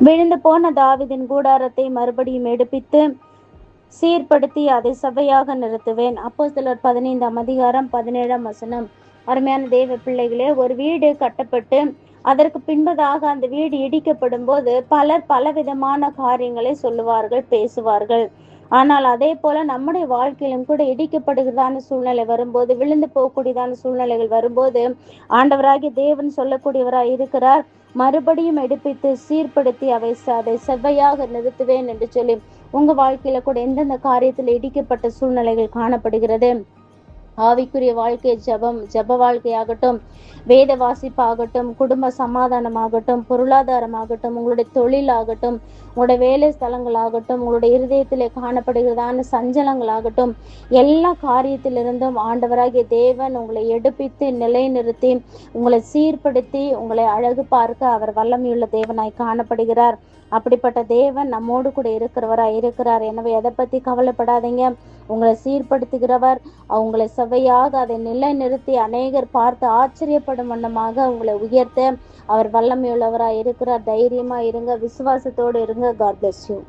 விழுந்து போன தாவீதின் கூடாரத்தை மறுபடியும் எடுப்பித்து சீர்படுத்தி அதை செவ்வையாக நிறுத்துவேன். அப்போஸ்தலர் 15:17. அருமையான தேவ பிள்ளைகளே, ஒரு வீடு கட்டப்பட்டு அதற்கு பின்பதாக அந்த வீடு இடிக்கப்படும் போது பலர் பலவிதமான காரியங்களை சொல்லுவார்கள், பேசுவார்கள். ஆனால் அதே போல நம்முடைய வாழ்க்கையிலும் கூட இடிக்கப்படுகிறதான சூழ்நிலை வரும்போது, விழுந்து போகக்கூடியதான சூழ்நிலைகள் வரும்போது, ஆண்டவராகிய தேவன் சொல்லக்கூடியவராய் இருக்கிறார், மறுபடியும் எடுப்பித்து சீர்படுத்தி அதை செவ்வையாக நிறுத்துவேன் என்று சொல்லி உங்க வாழ்க்கையில கூட எந்தெந்த காரியத்துல இடிக்கப்பட்ட சூழ்நிலைகள் காணப்படுகிறது? ஆவிக்குரிய வாழ்க்கை, ஜப வாழ்க்கையாகட்டும், வேத வாசிப்பாகட்டும், குடும்ப சமாதானமாகட்டும், பொருளாதாரமாகட்டும், உங்களுடைய தொழிலாகட்டும், உங்களுடைய வேலை ஸ்தலங்களாகட்டும், உங்களுடைய இருதயத்திலே காணப்படுகிறதான சஞ்சலங்களாகட்டும், எல்லா காரியத்திலிருந்தும் ஆண்டவராகிய தேவன் உங்களை எடுப்பித்து நிலைநிறுத்தி உங்களை சீர்படுத்தி உங்களை அழகு பார்க்க அவர் வல்லமையுள்ள தேவனாய் காணப்படுகிறார். அப்படிப்பட்ட தேவன் நம்மோடு கூட இருக்கிறார். எனவே எதை பத்தி கவலைப்படாதீங்க. உங்களை சீர்படுத்துகிறவர், உங்களை செவ்வையாக அதை நிலைநிறுத்தி அநேகர் பார்த்து ஆச்சரியப்படும் வண்ணமாக உங்களை உயர்த்த அவர் வல்லமையுள்ளவராய் இருக்கிறார். தைரியமா இருங்க, விசுவாசத்தோடு இருங்க. God bless you.